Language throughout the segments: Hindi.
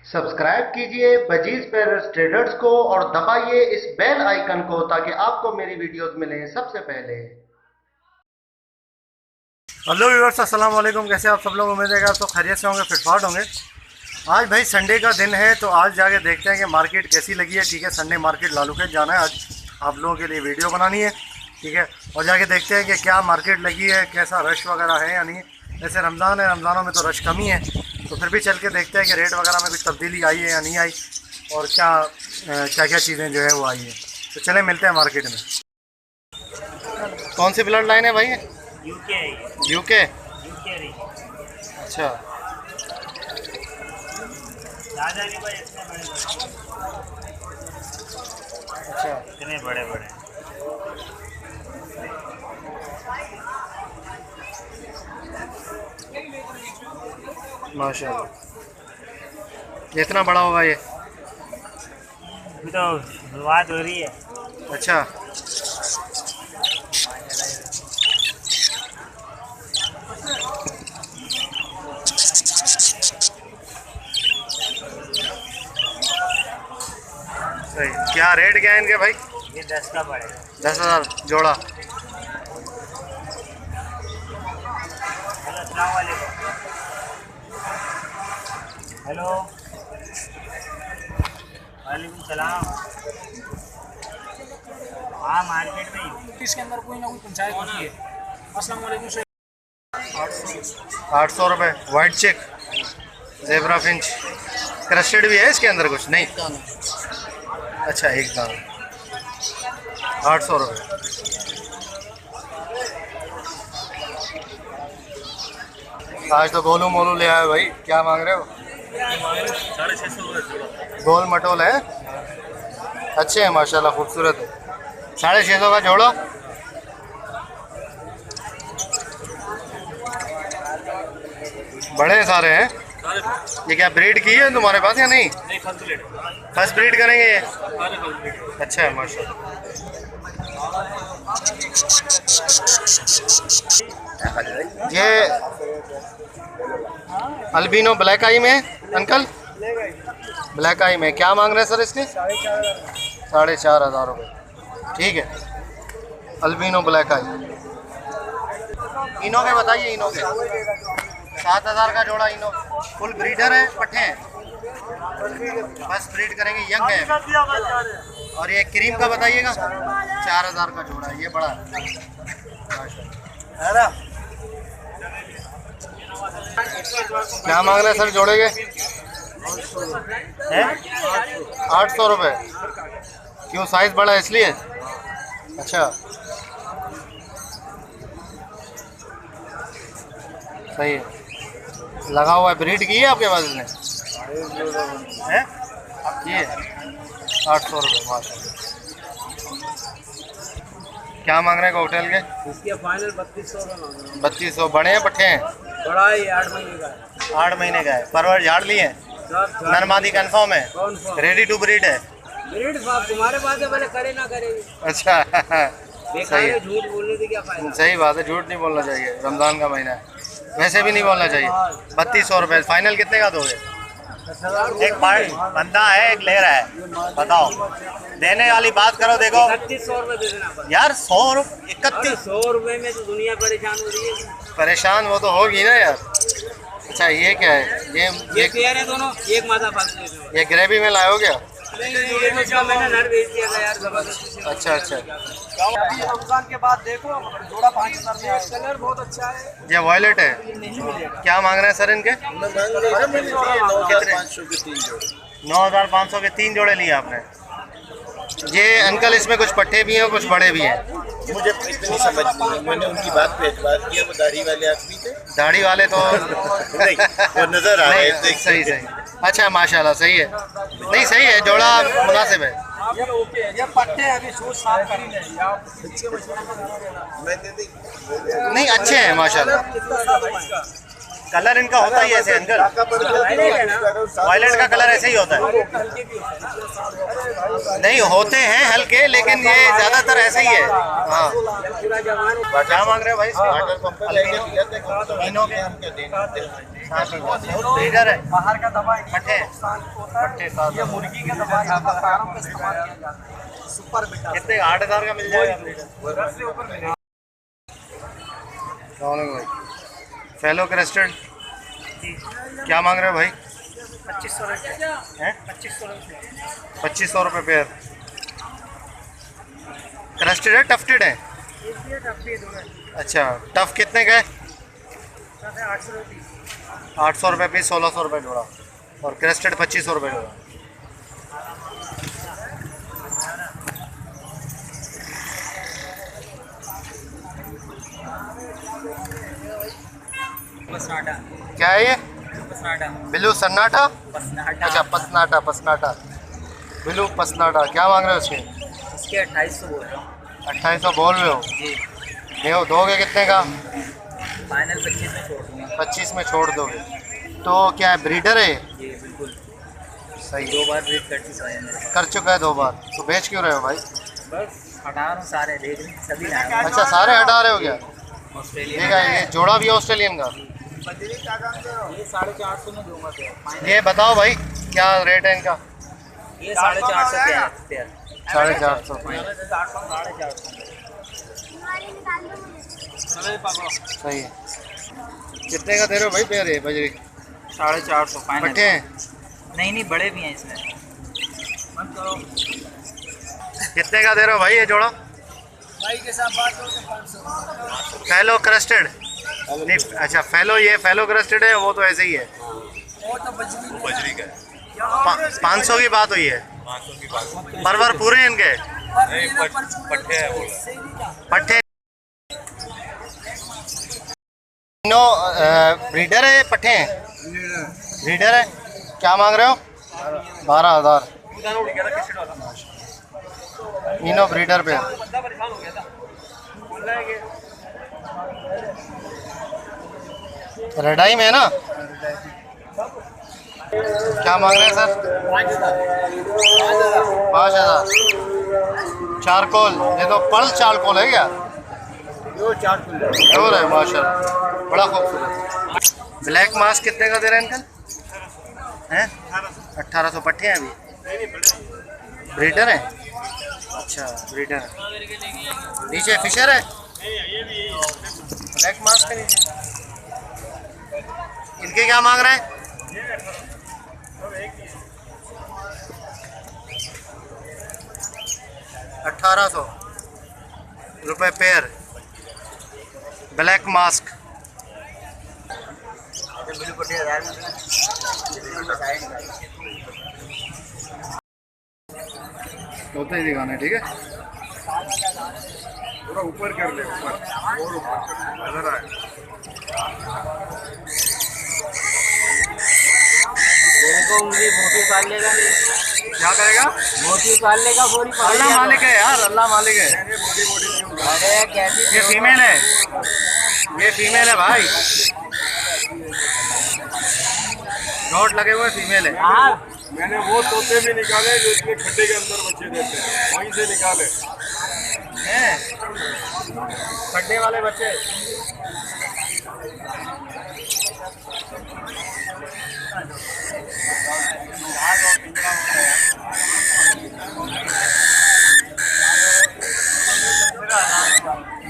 सब्सक्राइब कीजिए बजीज पेरस ट्रेडर्स को और दबाइए इस बेल आइकन को ताकि आपको मेरी वीडियोस मिलें सबसे पहले। हेलो व्यूअर्स, अस्सलाम वालेकुम। कैसे आप सब लोग? उम्मीद है कि आप तो खैरियत से होंगे, फिटफाट होंगे। आज भाई संडे का दिन है तो आज जाके देखते हैं कि मार्केट कैसी लगी है। ठीक है, संडे मार्केट लालूखेत जाना है आज, आप लोगों के लिए वीडियो बनानी है। ठीक है, और जाके देखते हैं कि क्या मार्केट लगी है, कैसा रश वगैरह है या नहीं। वैसे रमज़ान है, रमज़ानों में तो रश कम ही है, तो फिर भी चल के देखते हैं कि रेट वगैरह में कुछ तब्दीली आई है या नहीं आई, और क्या क्या चीज़ें जो है वो आई हैं। तो चले मिलते हैं मार्केट में। कौन सी ब्लड लाइन है भाई? यूके। अच्छा, अच्छा, इतने बड़े बड़े माशाल्लाह। इतना बड़ा होगा ये? अभी तो शुरुआत हो रही है। अच्छा, सही। क्या रेट क्या है इनके भाई? ये 10 का पड़ेगा। 10,000 जोड़ा। हेलो, अस्सलाम वालेकुम। हेलो, वालेकुम सलाम। हाँ, मार्केट में ही। इसके अंदर कोई ना कोई पंचायत होती है। अस्सलाम वालेकुम सर। 800 रुपये। White cheek, zebra finch, crested भी है इसके अंदर कुछ? नहीं। अच्छा, एक दाना। 800 रुपये। आज तो गोलू मोलू ले आए भाई। क्या मांग रहे हो? 650 गोल मटोल है, अच्छे हैं माशाल्लाह, खूबसूरत है। 650 का जोड़ा। बड़े सारे हैं। ये क्या ब्रीड की है तुम्हारे पास या नहीं? फर्स्ट ब्रीड करेंगे ये? अच्छा है माशाल्लाह। ये अल्बिनो ब्लैक आई में अंकल, ब्लैक आई में क्या मांग रहे हैं सर इसके? 4,500 रुपये। ठीक है, अल्बिनो ब्लैक आई। इनो के बताइए, इनो के 7,000 का जोड़ा। इनो फुल ब्रीडर है, पट्टे हैं, बस ब्रीड करेंगे, यंग है। और ये क्रीम का बताइएगा, 4,000 का जोड़ा है, ये बड़ा है। क्या मांग रहे हैं सर जोड़े के? 800 रुपये। क्यों, साइज बड़ा है इसलिए? अच्छा, सही है। लगा हुआ है, ब्रीड की है आपके पास इसने? है ये 800 रुपये माशाल्लाह। क्या मांग रहे हैं होटल के? इसके फाइनल 3200 का मांग रहा हूं। 3200। बड़े हैं पट्टे हैं? बड़ा है, 8 महीने का है। 8 महीने का है। परवर झाड़ लिए हैं? नरमादी कंफर्म है? रेडी टू ब्रीड है? ब्रीड साहब तुम्हारे पास है, भले करे ना करे। अच्छा बेकार सही है, है, झूठ बोलने से क्या फायदा। सही बात है, झूठ नहीं बोलना चाहिए, रमज़ान का महीना है, वैसे भी नहीं बोलना चाहिए। 3200 रुपये। फाइनल कितने का दोगे? एक बंदा है, एक ले रहा है, बताओ। देने वाली बात करो। देखो 3100 रुपये दे देना बस। यार, 100 रुपये 31। 100 रुपये में तो दुनिया परेशान हो रही है। परेशान वो तो होगी ना यार। अच्छा, ये क्या है? ये पेयर है दोनों, एक मादा फालतू दे दो। ये ग्रेवी में लाए हो क्या? नहीं, ये तो इसका मैंने नर बेच दिया था यार, जबरदस्ती से। अच्छा अच्छा। अभी रमजान के बाद देखो जोड़ा 5000 में। कलर बहुत अच्छा है। ये वॉयलेट है। नहीं मिलेगा। क्या मांग रहे हैं सर इनके? 9,500 के 3 जोड़े लिए आपने। ये अंकल, इसमें कुछ पट्टे भी हैं, कुछ बड़े भी हैं। मुझे इतनी समझ नहीं है, मैंने उनकी बात पे एतबार किया। वो दाढ़ी वाले आदमी थे। दाढ़ी वाले तो नहीं, वो नजर आ रहे थे। सही सही। अच्छा माशाल्लाह, सही है। नहीं सही है, जोड़ा मुनासिब है। ये ओके है, ये पट्टे अभी सूट साफ कर रहे हैं। मैं दे दी। नहीं, अच्छे हैं माशाल्लाह। कितना साफ है इसका? कलर इनका होता ही ऐसे अंकल, वायलेट का कलर ऐसे ही होता है। नहीं होते हैं हल्के, लेकिन ये ज्यादातर ऐसे ही है। हाँ, क्या मांग रहे हो भाई? तीनों के लीटर है। बाहर का दवा पट्टे पट्टे ये मुर्गी का दवा यहाँ पर पैरों पे इस्तेमाल किया जाता है। सुपर बेटा कितने? 8,000 का मिल जाएगा। 10 से ऊपर मिलेगा। फेलो क्रेस्टेड क्या मांग रहे हो भाई? 2500 रुपये हैं? 2500 रुपये 2500 रुपये पेयर। क्रेस्टेड है टफ्टेड है? अच्छा, टफ कितने का है? 800 रुपये पीस, 1600 रुपये जोड़ा। और क्रेस्टेड 2500 रुपये जोड़ा। क्या है ये? बिलू सन्नाटा? अच्छा, पसनाटा। पसनाटा, बिलू पसनाटा। क्या मांग रहे हो उसके? इसके 2800 बोल रहा हूँ 2800 बोल रहे हो? जी। देखो दोगे कितने का? फाइनल 25 में छोड़ दूँगा। 25 में छोड़ दोगे? तो क्या है, ब्रीडर है? जी बिल्कुल सही। 2 बार ब्रीड कर चुका है मेरे कर चुका है 2 बार, तो बेच क्यों रहे हो भाई? बस हटा रहा हूँ सारे, देख रहे हैं, सभी लाए हैं। अच्छा, सारे हटा रहे हो क्या? ऑस्ट्रेलिया ठीक है, ये जोड़ा भी है ऑस्ट्रेलियन का। ये 450 में दूंगा ये बताओ भाई क्या रेट है इनका? ये 450 पेयर 450। 450 सही है। कितने का दे रहे हो भाई पेयर? ये बजरी 450 फाइनल। पट्टे हैं? नहीं बड़े भी हैं इसमें। कितने का दे रहे हो भाई ये जोड़ा? भाई के साथ बात करो तो 500। फेलो क्रेस्टेड नहीं? अच्छा, फेलो, ये फेलो क्रेस्टेड है, वो तो ऐसे ही है। वो तो बजरी का 500 की बात हुई है। 500 की बात परवर पूरे हैं इनके? नहीं, पट्टे है वो। पट्टे तीनों ब्रीडर है? पट्टे हैं? ब्रीडर है। क्या मांग रहे हो? 12,000। तीनों ब्रीडर पे। रेडाई में है ना? क्या मांग रहे हैं सर? 5,000। चारकोल, ये तो पर्ल चारकोल है क्या? प्योर है माशाल्लाह, बड़ा खूबसूरत। ब्लैक मास्क कितने का दे रहे हैं अंकल? हैं? 1800। पट्टे हैं अभी? ब्रीडर है? अच्छा, ब्रीडर। नीचे फिशर है? ब्लैक मास्क के नीचे। इनके क्या मांग रहे हैं? 1800 रुपये पेयर। Black mask. होते ही दिखाना है, ठीक है? पूरा ऊपर कर ले, ऊपर और ऊपर नजर आए। देखो उंगली मोटी उतार लेगा। क्या करेगा? मोटी उतार लेगा पूरी। अल्लाह मालिक है यार, अल्लाह मालिक है। अरे कैसी ये फीमेल है, ये फीमेल है भाई। डॉट लगे हुए फीमेल है। हाँ मैंने वो तोते भी निकाले जो इसके खड्डे के अंदर बच्चे देते हैं, वहीं से निकाले हैं खड्डे वाले बच्चे।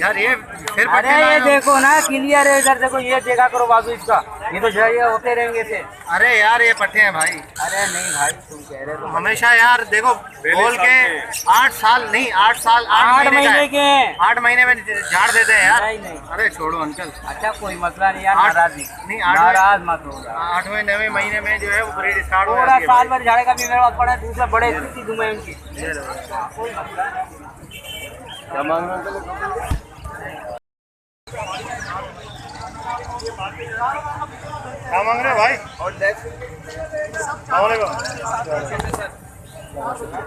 यार ये फिर अरे ये देखो ना क्लियर है, इधर देखो, ये देखा करो बाजू इसका, ये तो ये होते रहेंगे थे। अरे यार ये पट्टे हैं भाई। अरे नहीं भाई तुम कह रहे हो हमेशा यार देखो बोल के 8 साल नहीं, 8 साल 8 महीने के हैं। 8 महीने में झाड़ देते हैं यार। नहीं। अरे छोड़ो अंकल। अच्छा कोई मसला नहीं यार, नाराज नहीं, 8 नाराज मत हो। 8वें 9वें महीने में जो है वो ब्रीड स्टार्ट हो थोड़ा जाती है। साल भर झाड़ेगा भी मेरे पास पड़ा, दूसरा बड़े स्थिति दूंगा उनकी। कोई मसला नहीं। क्या मांग रहे हो? क्या मांग रहे हो भाई?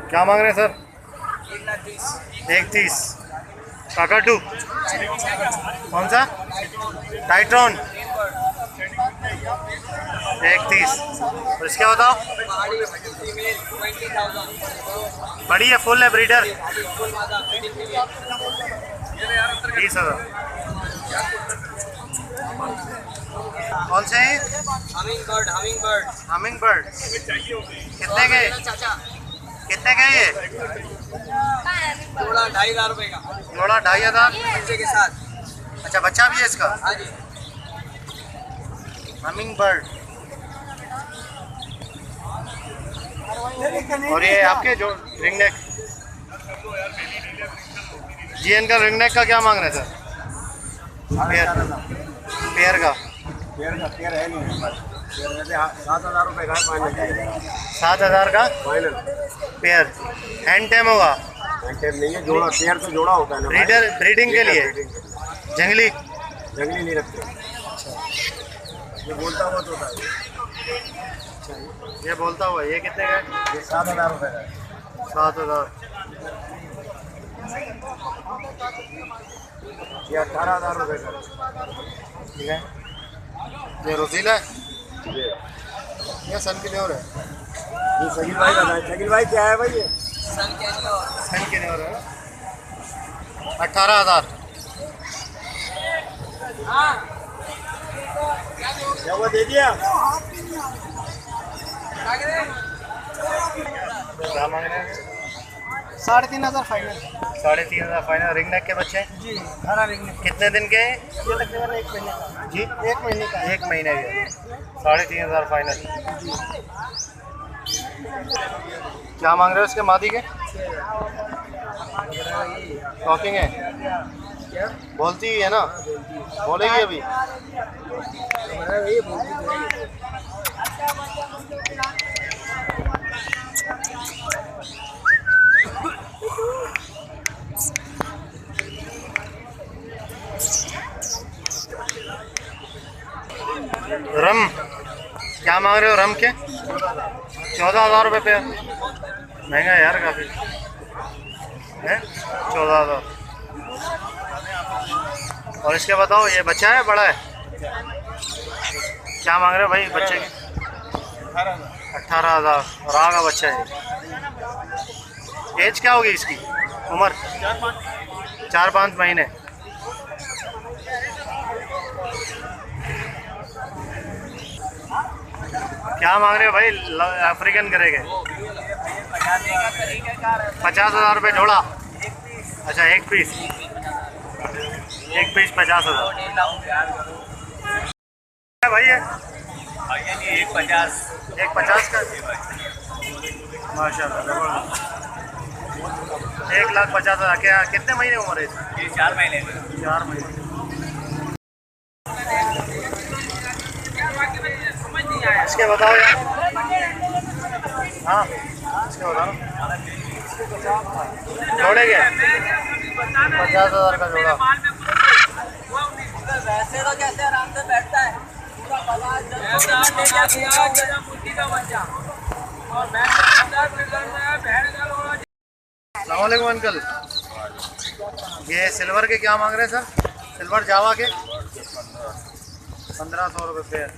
क्या मांग रहे हैं सर? 1,30,000। काकाटू कौन सा? टाइट्रॉन 130। और इसके बताओ, बड़ी है, फुल है, ब्रीडर 20,000। कौन से हैं? हमिंग बर्ड कितने के? कितने के ये? जोड़ा 2,500 रुपए का, जोड़ा 2,500 बच्चे के साथ। अच्छा, बच्चा भी है इसका? हाँ जी। Humming bird. और ये आपके जो रिंग नेक, जीएन का रिंग नेक का क्या मांग रहे हैं सर? पेयर का पेयर है नहीं हमारे पास। पेयर वैसे 7,000 रुपये का फाइनल जाएगा। 7,000 का फाइनल पेयर। हैंड टाइम होगा? पेयर नहीं है, जोड़ा पेयर तो जोड़ा होता है ना। ब्रीडिंग के लिए जंगली जंगली नहीं रखते। ये बोलता हुआ तो होता है। ये बोलता हुआ, ये कितने का है? ये 7,000 रुपये का है। 7,000। ये 18,000 रुपये का है। ठीक है। ये रोजीला है? ये सन की न्योर है? ये शकील भाई का है। शकील भाई क्या है भाई ये? सन की न्योर है। 18,000। क्या वो दे दिया? क्या मांग रहे हैं? 3,500 फाइनल। 3,500 फाइनल। रिंग नेक के बच्चे जी, हरा रिंग में। कितने दिन के हैं? ये तकरीबन 1 महीने का। जी, 1 महीने का। 1 महीने के। 3,500 फाइनल। क्या मांग रहे हो इसके मादी के? टॉकिंग है? बोलती ही है ना? बोलेगी अभी? रम क्या मांग रहे हो? रम के 14,000 रुपये पे। महंगा है यार काफ़ी है। 14,000। और इसके बताओ, ये बच्चा है बड़ा है? क्या मांग रहे हो भाई बच्चे के? 18,000। राह का बच्चा है। एज क्या होगी इसकी? उम्र 4-5 महीने। क्या मांग रहे हो भाई अफ्रीकन करेंगे? 50,000 रुपये जोड़ा। अच्छा, एक पीस 50,000 भाई है? 1,50 का माशाल्लाह। 1,50,000। क्या कितने महीने उम्र है इसकी? 4 महीने। 4 महीने। इसके बताओ यार। हाँ, इसके बताओ। जोड़े के 50,000 का जोड़ा। वैसे तो कैसे आराम से बैठता है। अस्सलामुअलैकुम अंकल। ये सिल्वर के क्या मांग रहे हैं सर? सिल्वर जावा के 1,500 रुपये पेयर।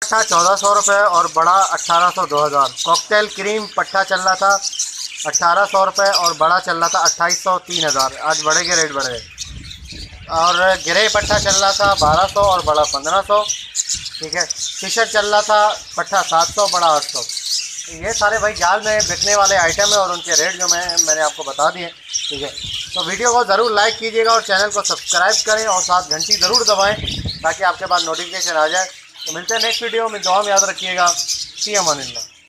पट्ठा 1,400 रुपये और बड़ा 1,800 2,000। कॉकटेल क्रीम पट्ठा चल रहा था 1,800 रुपये और बड़ा चल रहा था 2,800 3,000। आज बड़े के रेट बढ़े। और ग्रे पट्ठा चल रहा था 1,200 और बड़ा 1,500। ठीक है। टी-शर्ट चल रहा था पट्ठा 700, बड़ा 800। ये सारे भाई जाल में बिकने वाले आइटम है और उनके रेट जो मैंने आपको बता दिए। ठीक है। तो वीडियो को ज़रूर लाइक कीजिएगा और चैनल को सब्सक्राइब करें और साथ घंटी ज़रूर दबाएं ताकि आपके पास नोटिफिकेशन आ जाए। तो मिलते हैं नेक्स्ट वीडियो में। दुआ में याद रखिएगा। फ़ी अमानिल्लाह।